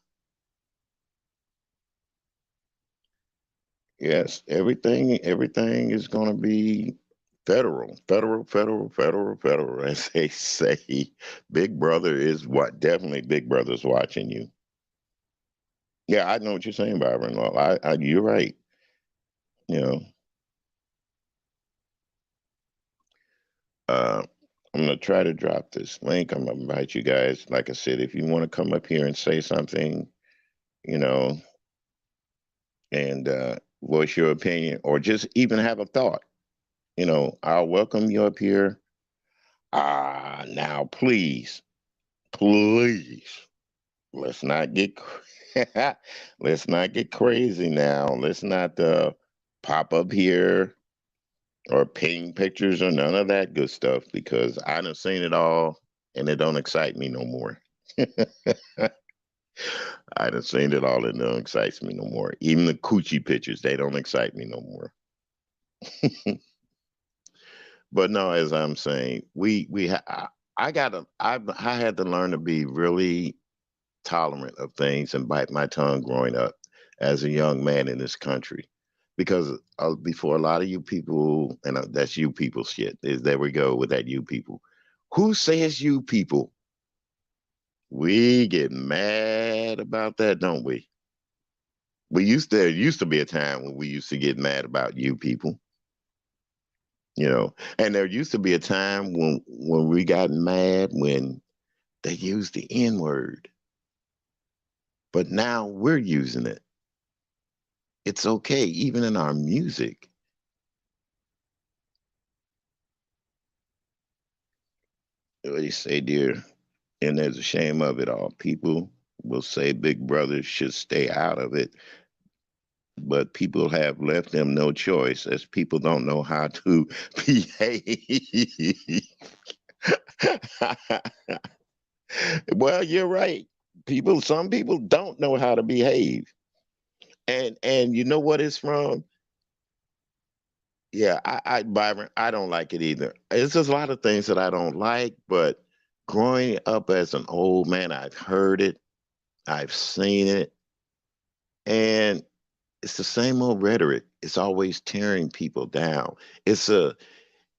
Yes, everything is going to be federal, federal, federal, federal, federal. As they say, Big Brother is what definitely Big Brother's watching you. Yeah, I know what you're saying, Byron. Well, you're right. You know, uh, I'm gonna try to drop this link. I'm gonna invite you guys. Like I said, if you want to come up here and say something, you know, and voice your opinion, or just even have a thought, I'll welcome you up here. Now, please, please, let's not get let's not get crazy now. Let's not pop up here or ping pictures or none of that good stuff because I done seen it all and it don't excite me no more. I done seen it all and it don't excite me no more. Even the coochie pictures, they don't excite me no more. But no, as I'm saying, I had to learn to be really tolerant of things and bite my tongue growing up as a young man in this country. Because before a lot of you people, and that's you people shit, is there we go with that you people. Who says you people? We get mad about that, don't we? There used to be a time when we used to get mad about you people, and there used to be a time when we got mad when they used the N word, but now we're using it. It's okay, even in our music. What do you say, dear? And there's a shame of it all. People will say Big Brother should stay out of it, but people have left them no choice as people don't know how to behave. Well, you're right. Some people don't know how to behave. And you know what it's from? Yeah, Byron, I don't like it either. It's just a lot of things that I don't like, but growing up as an old man, I've heard it, I've seen it, and it's the same old rhetoric. It's always tearing people down. It's a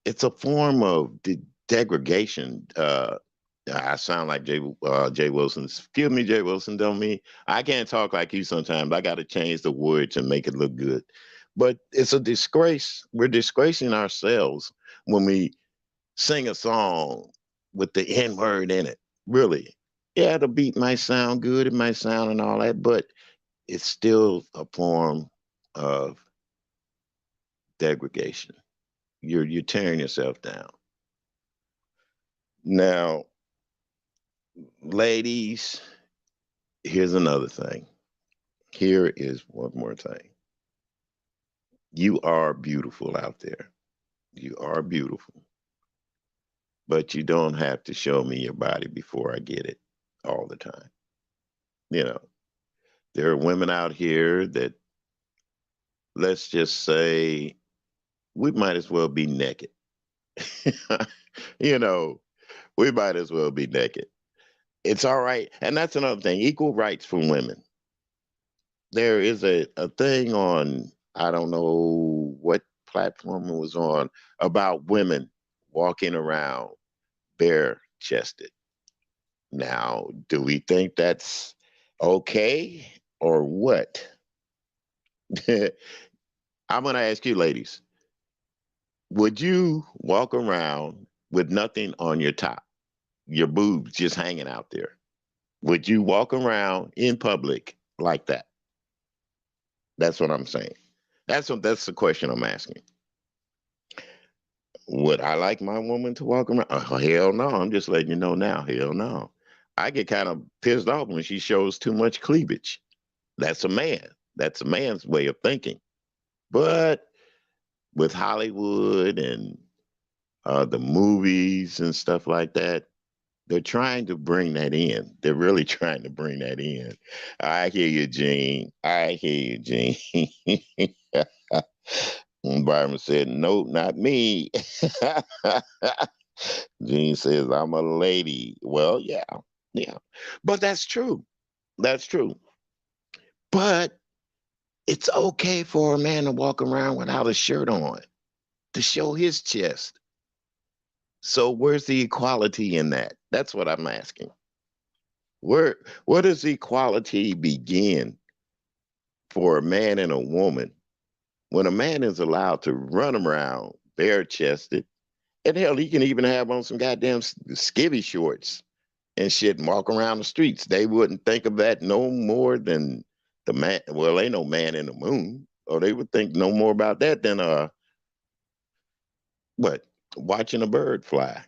it's a form of degradation. I sound like Jay Wilson. Excuse me, Jay Wilson. Don't mean I can't talk like you sometimes. I got to change the words and make it look good. But it's a disgrace. We're disgracing ourselves when we sing a song with the N word in it. Really. Yeah, the beat might sound good, it might sound and all that, but it's still a form of degradation. You're tearing yourself down. Now, ladies, here's another thing. Here is one more thing. You are beautiful out there. You are beautiful. But you don't have to show me your body before I get it all the time. You know, there are women out here that, let's just say, we might as well be naked. you know, we might as well be naked. It's all right. And that's another thing, equal rights for women. There is a thing on, I don't know what platform it was on, about women walking around bare chested. Now, do we think that's okay or what? I'm going to ask you, ladies, would you walk around with nothing on your top, your boobs just hanging out there? Would you walk around in public like that? That's what I'm saying. That's the question I'm asking. Would I like my woman to walk around? Oh, hell no. I'm just letting you know now. Hell no. I get kind of pissed off when she shows too much cleavage. That's a man. That's a man's way of thinking. But with Hollywood and the movies and stuff like that, they're trying to bring that in. They're really trying to bring that in. I hear you, Gene. I hear you, Gene. And Byron said, "No, not me." Gene says, "I'm a lady." Well, yeah, yeah. But that's true. That's true. But It's okay for a man to walk around without a shirt on, to show his chest. So where's the equality in that? That's what I'm asking. Where does equality begin for a man and a woman when a man is allowed to run around bare chested? And hell, he can even have on some goddamn skivvy shorts and shit and walk around the streets. They wouldn't think of that no more than the man. Well, ain't no man in the moon, or they would think no more about that than what, watching a bird fly.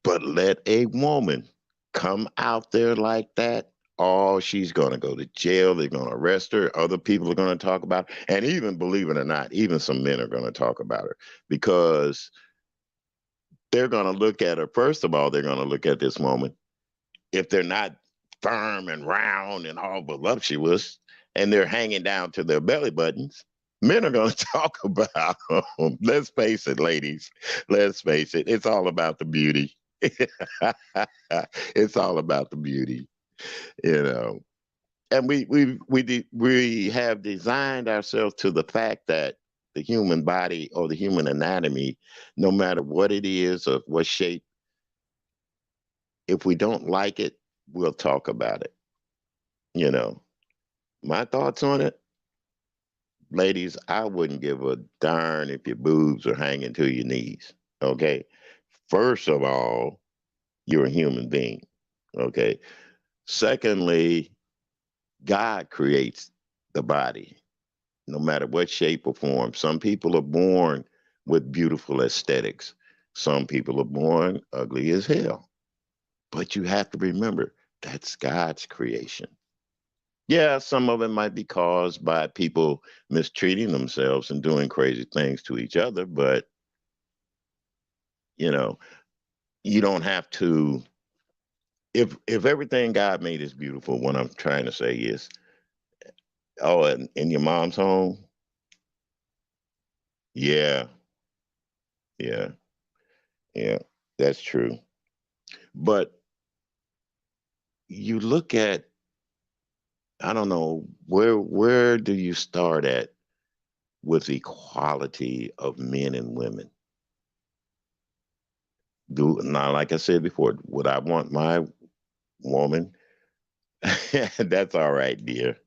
But let a woman come out there like that, oh, she's gonna go to jail. They're gonna arrest her. Other people are gonna talk about her. And even believe it or not, even some men are gonna talk about her because they're gonna look at her. First of all, they're gonna look at this woman. If they're not firm and round and all voluptuous and they're hanging down to their belly buttons, men are going to talk about them. Let's face it, ladies. Let's face it. It's all about the beauty. It's all about the beauty, you know. And we have designed ourselves to the fact that the human body or the human anatomy, no matter what it is or what shape, if we don't like it, we'll talk about it. You know, my thoughts on it, ladies, I wouldn't give a darn if your boobs are hanging to your knees. Okay. First of all, you're a human being. Okay. Secondly, God creates the body, no matter what shape or form. Some people are born with beautiful aesthetics. Some people are born ugly as hell. But you have to remember that's God's creation. Yeah, some of it might be caused by people mistreating themselves and doing crazy things to each other, but you know, you don't have to. If everything God made is beautiful, what I'm trying to say is, oh, and in your mom's home, yeah, yeah, yeah, that's true. But you look at, I don't know, where do you start at with equality of men and women? Do now, like I said before, would I want my woman? That's all right, dear.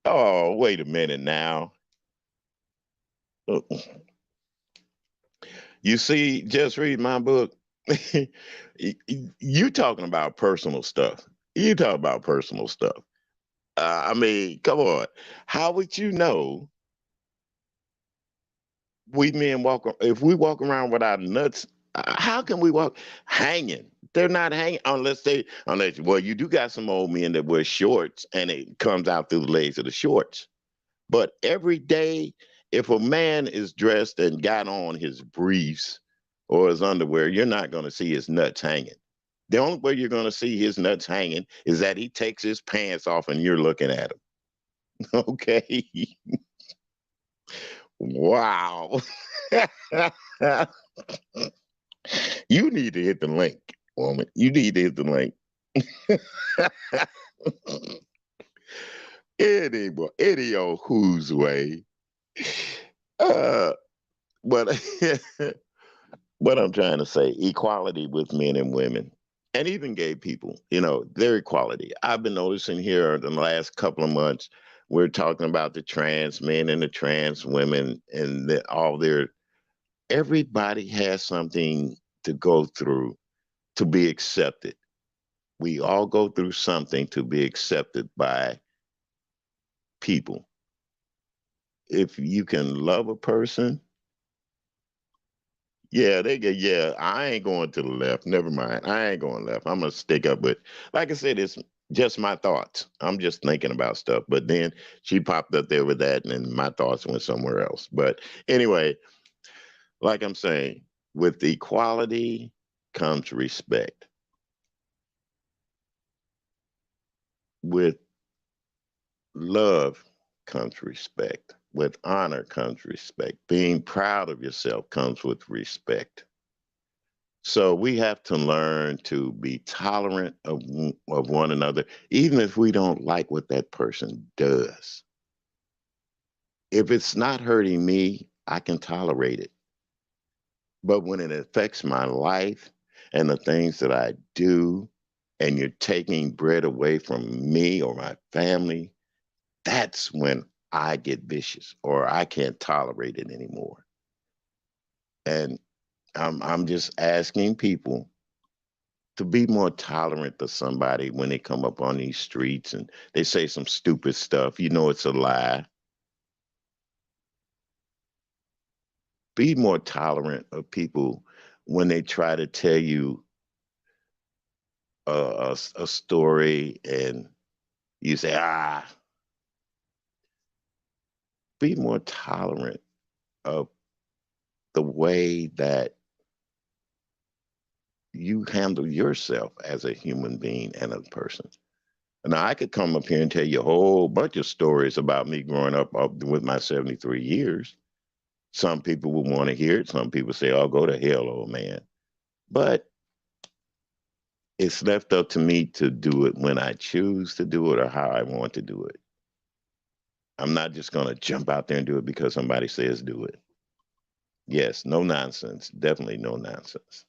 Oh, wait a minute now. Uh, You see, just read my book. You talking about personal stuff. You talk about personal stuff. I mean, come on. How would you know we men walk if we walk around with our nuts? How can we walk hanging? They're not hanging unless well, you do got some old men that wear shorts and it comes out through the legs of the shorts. But every day, if a man is dressed and got on his briefs or his underwear, you're not going to see his nuts hanging. The only way you're going to see his nuts hanging is that he takes his pants off and you're looking at him. Okay. Wow. You need to hit the link, woman. You need to hit the link. Any old whose way. Uh, but what I'm trying to say, equality with men and women, and even gay people, their equality. I've been noticing here in the last couple of months, we're talking about the trans men and the trans women and all their, everybody has something to go through to be accepted. We all go through something to be accepted by people. If you can love a person, yeah, they get, yeah, I ain't going to the left. Never mind. I ain't going left. I'm gonna stick up with, like I said, it's just my thoughts. I'm just thinking about stuff. But then she popped up there with that, and then my thoughts went somewhere else. But anyway, like I'm saying, with equality comes respect. With love comes respect. With honor comes respect. Being proud of yourself comes with respect. So we have to learn to be tolerant of one another, even if we don't like what that person does. If it's not hurting me, I can tolerate it. But when it affects my life and the things that I do, and you're taking bread away from me or my family, that's when I get vicious or I can't tolerate it anymore. And I'm just asking people to be more tolerant to somebody when they come up on these streets and they say some stupid stuff. You know it's a lie. Be more tolerant of people when they try to tell you a story and you say, be more tolerant of the way that you handle yourself as a human being and a person. Now, I could come up here and tell you a whole bunch of stories about me growing up with my 73 years. Some people will want to hear it. Some people say, oh, go to hell, old man. But it's left up to me to do it when I choose to do it or how I want to do it. I'm not just going to jump out there and do it because somebody says do it. Yes, no nonsense. Definitely no nonsense.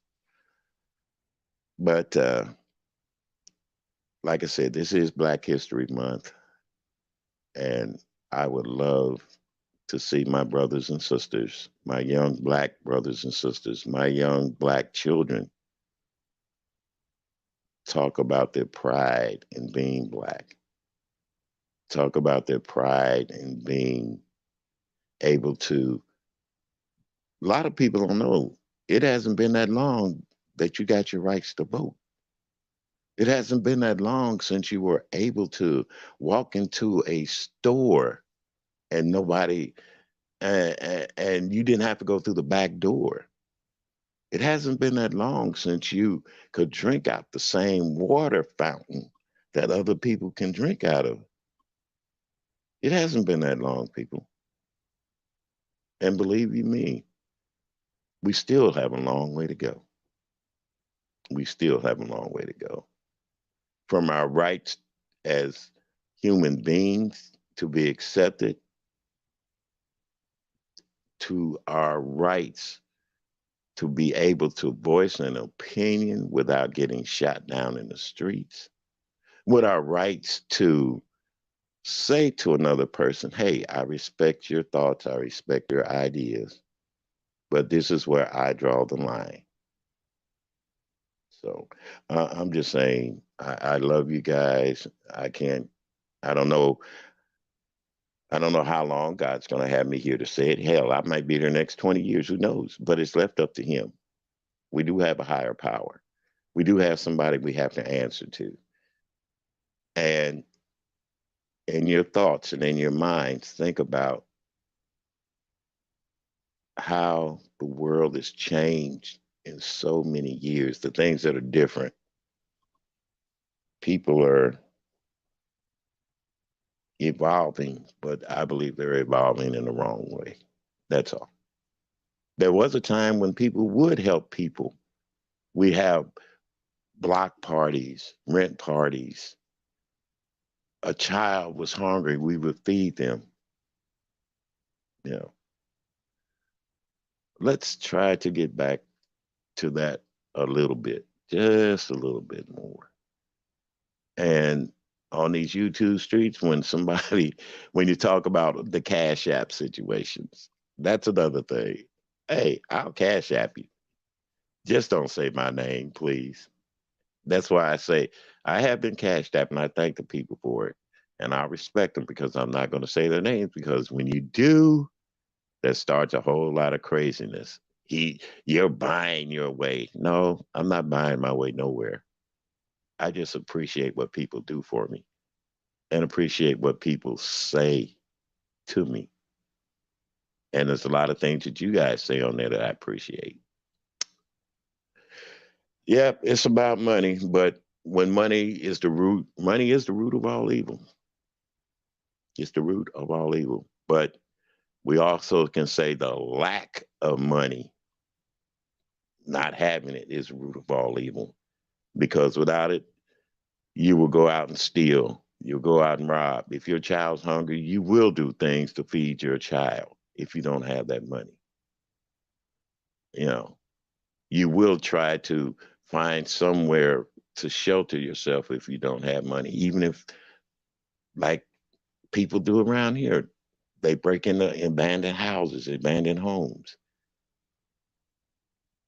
But like I said, this is Black History Month, and I would love to see my brothers and sisters, my young Black brothers and sisters, my young Black children talk about their pride in being Black, talk about their pride in being able to. A lot of people don't know it hasn't been that long that you got your rights to vote. It hasn't been that long since you were able to walk into a store and nobody, and you didn't have to go through the back door. It hasn't been that long since you could drink out the same water fountain that other people can drink out of. It hasn't been that long, people. And believe you me, we still have a long way to go. We still have a long way to go. From our rights as human beings to be accepted to our rights to be able to voice an opinion without getting shot down in the streets, with our rights to say to another person, hey, I respect your thoughts, I respect your ideas, but this is where I draw the line. So I'm just saying, I love you guys. I don't know. I don't know how long God's going to have me here to say it. Hell, I might be there next 20 years. Who knows? But it's left up to Him. We do have a higher power. We do have somebody we have to answer to. And in your thoughts and in your minds, think about how the world has changed in so many years, the things that are different. People are evolving, but I believe they're evolving in the wrong way. That's all. There was a time when people would help people. We have block parties, rent parties. A child was hungry, we would feed them. You know, let's try to get back to that a little bit, just a little bit more. And on these YouTube streets, when somebody, when you talk about the Cash App situations, that's another thing. Hey, I'll Cash App you. Just don't say my name, please. That's why I say I have been Cashed App and I thank the people for it. And I respect them because I'm not going to say their names because when you do, that starts a whole lot of craziness. You're buying your way. No, I'm not buying my way nowhere. I just appreciate what people do for me and appreciate what people say to me. And there's a lot of things that you guys say on there that I appreciate. Yep, it's about money, but when money is the root of all evil. It's the root of all evil. But we also can say the lack of money Not having it is the root of all evil. Because without it, you will go out and steal. You'll go out and rob. If your child's hungry, you will do things to feed your child if you don't have that money. You know, you will try to find somewhere to shelter yourself if you don't have money, even if, like people do around here, they break into abandoned houses, abandoned homes.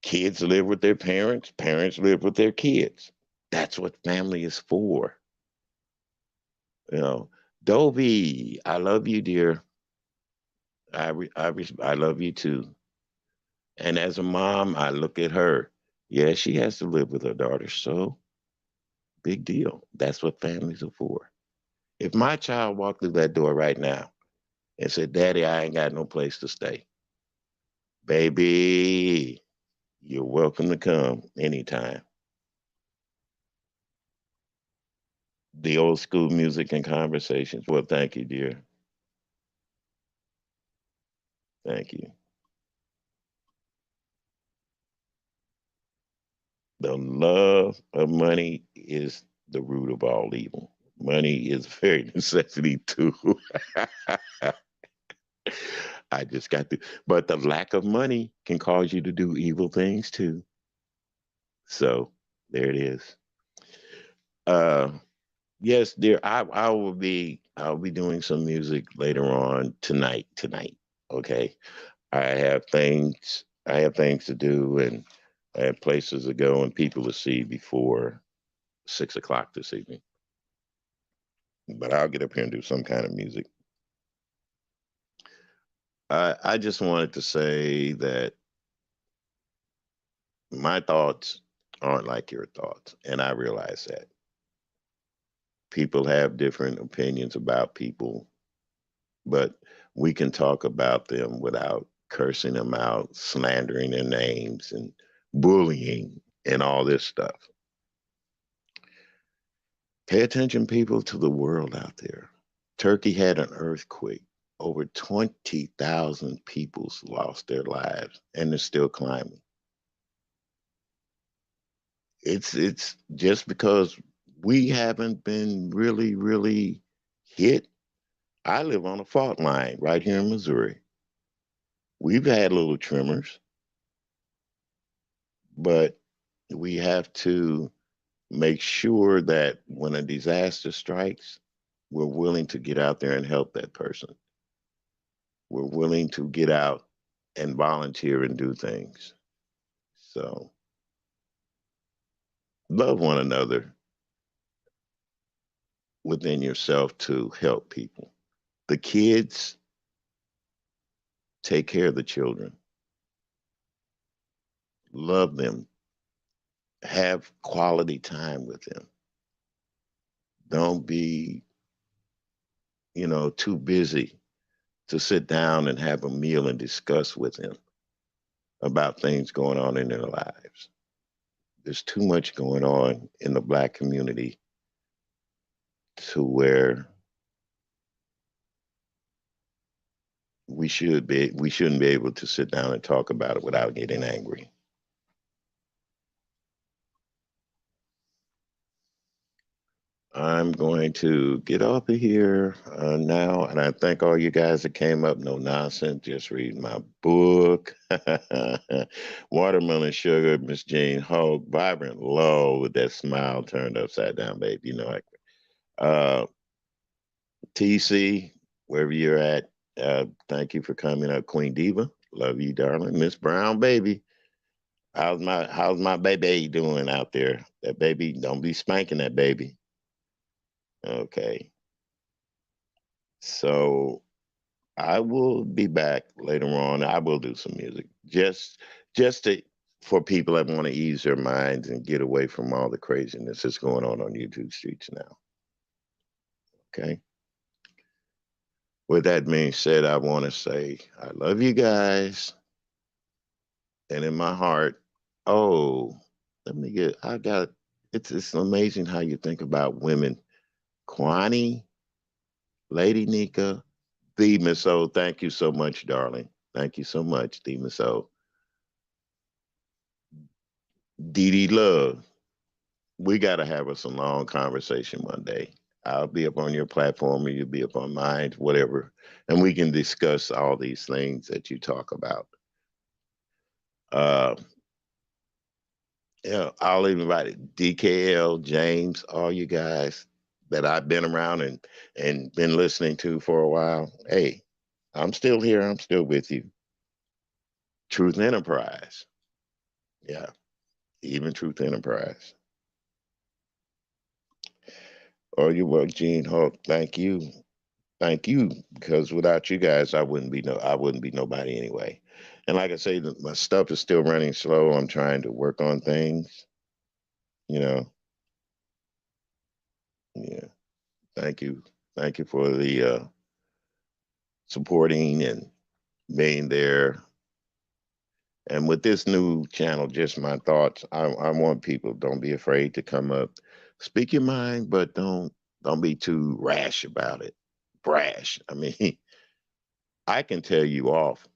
Kids live with their parents, parents live with their kids. That's what family is for. You know, Dovey, I love you, dear. I love you too. And as a mom, I look at her. Yeah, she has to live with her daughter. So big deal. That's what families are for. If my child walked through that door right now and said, Daddy, I ain't got no place to stay, baby, you're welcome to come anytime. The old school music and conversations. Well, thank you, dear. Thank you. The love of money is the root of all evil. Money is a very necessity too. I just got to, but the lack of money can cause you to do evil things too. So there it is. Uh, yes, dear. I'll be doing some music later on tonight. Tonight, okay. I have things to do, and I have places to go and people to see before 6 o'clock this evening. But I'll get up here and do some kind of music. I just wanted to say that my thoughts aren't like your thoughts, and I realize that people have different opinions about people, but we can talk about them without cursing them out, slandering their names, and bullying and all this stuff. Pay attention, people, to the world out there. Turkey had an earthquake. Over 20,000 people lost their lives, and they're still climbing. It's just because we haven't been really hit. I live on a fault line right here in Missouri. We've had little tremors, but we have to make sure that when a disaster strikes, we're willing to get out there and help that person. We're willing to get out and volunteer and do things. So love one another within yourself to help people. The kids, take care of the children, love them, have quality time with them. Don't be, too busy to sit down and have a meal and discuss with them about things going on in their lives. There's too much going on in the Black community to where we shouldn't be able to sit down and talk about it without getting angry. I'm going to get off of here now, and I thank all you guys that came up. No nonsense, just reading my book. Watermelon Sugar, Miss Jane Hogue, Vibrant Low with that smile turned upside down, babe. TC, wherever you're at, thank you for coming up, Queen Diva. Love you, darling. Miss Brown, baby. How's my baby doing out there? That baby, don't be spanking that baby. Okay. So I will be back later on. I will do some music. Just to for people that want to ease their minds and get away from all the craziness that's going on YouTube streets now. Okay. With that being said, I want to say I love you guys. And in my heart, oh, I got, it's amazing how you think about women. Kwani, Lady Nika, the Miss O, thank you so much, darling. Thank you so much, the Miss O. Dee Love, we got to have us a long conversation one day. I'll be up on your platform and you'll be up on mine, whatever, and we can discuss all these things that you talk about. Uh, yeah, I'll invite it. DKL, James, all you guys that I've been around and been listening to for a while. Hey, I'm still here. I'm still with you. Truth Enterprise. Yeah, even Truth Enterprise. Oh, you work, Gene Hulk. Thank you. Thank you. Because without you guys, I wouldn't be nobody anyway. And like I say, my stuff is still running slow. I'm trying to work on things, you know. Yeah. Thank you. Thank you for the supporting and being there. And with this new channel, just my thoughts. I want people, don't be afraid to come up, speak your mind, but don't be too rash about it. Brash. I mean, I can tell you off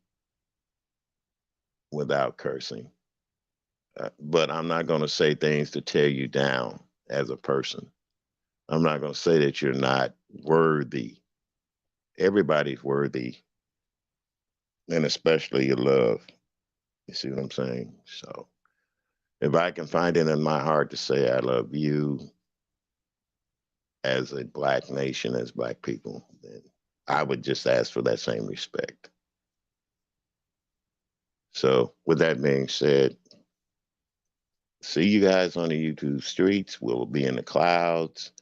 without cursing, but I'm not going to say things to tear you down as a person. I'm not going to say that you're not worthy. Everybody's worthy, and especially your love. You see what I'm saying? So if I can find it in my heart to say I love you as a black nation, as black people, then I would just ask for that same respect. So with that being said, see you guys on the YouTube streets. We'll be in the clouds.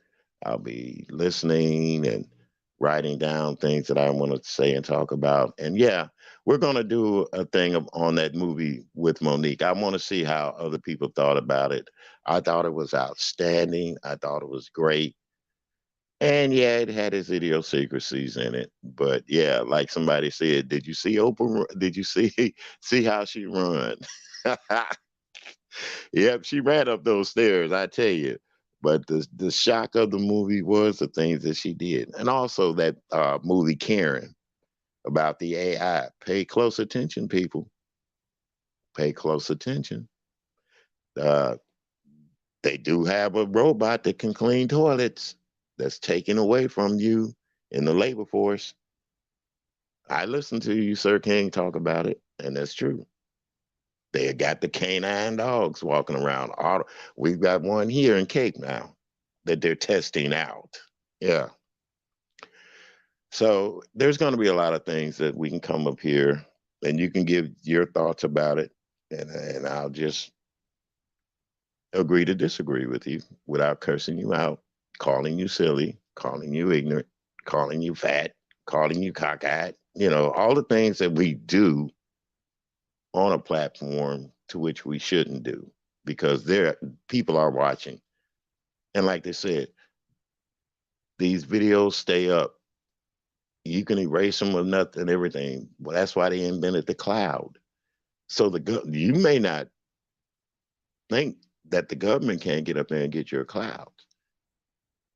I'll be listening and writing down things that I want to say and talk about. And yeah, we're going to do a thing on that movie with Monique. I want to see how other people thought about it. I thought it was outstanding. I thought it was great. And yeah, it had its idiosyncrasies in it. But yeah, like somebody said, did you see Oprah? Did you see see how she run? Yep, she ran up those stairs, I tell you. But the shock of the movie was the things that she did, and also that movie Karen about the AI. Pay close attention, people. Pay close attention. Uh, they do have a robot that can clean toilets. That's taken away from you in the labor force. I listened to you, Sir King, talk about it, and that's true. They got the canine dogs walking around. We've got one here in Cape now that they're testing out. Yeah. So there's going to be a lot of things that we can come up here and you can give your thoughts about it. And I'll just agree to disagree with you without cursing you out, calling you silly, calling you ignorant, calling you fat, calling you cockeyed, all the things that we do on a platform to which we shouldn't do because there people are watching. And like they said, these videos stay up. You can erase them with nothing, everything. Well, that's why they invented the cloud. So you may not think that the government can't get up there and get your cloud,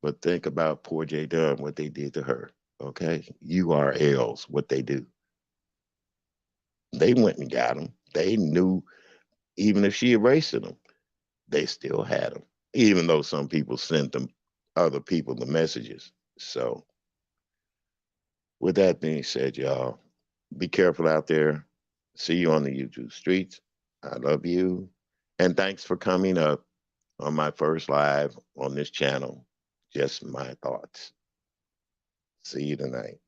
but think about poor J Dunn, what they did to her. Okay, URLs, what they do. They went and got them. They knew even if she erased them, they still had them, even though some people sent them other people the messages. So, with that being said, y'all, be careful out there. See you on the YouTube streets. I love you. And thanks for coming up on my first live on this channel. Just my thoughts. See you tonight.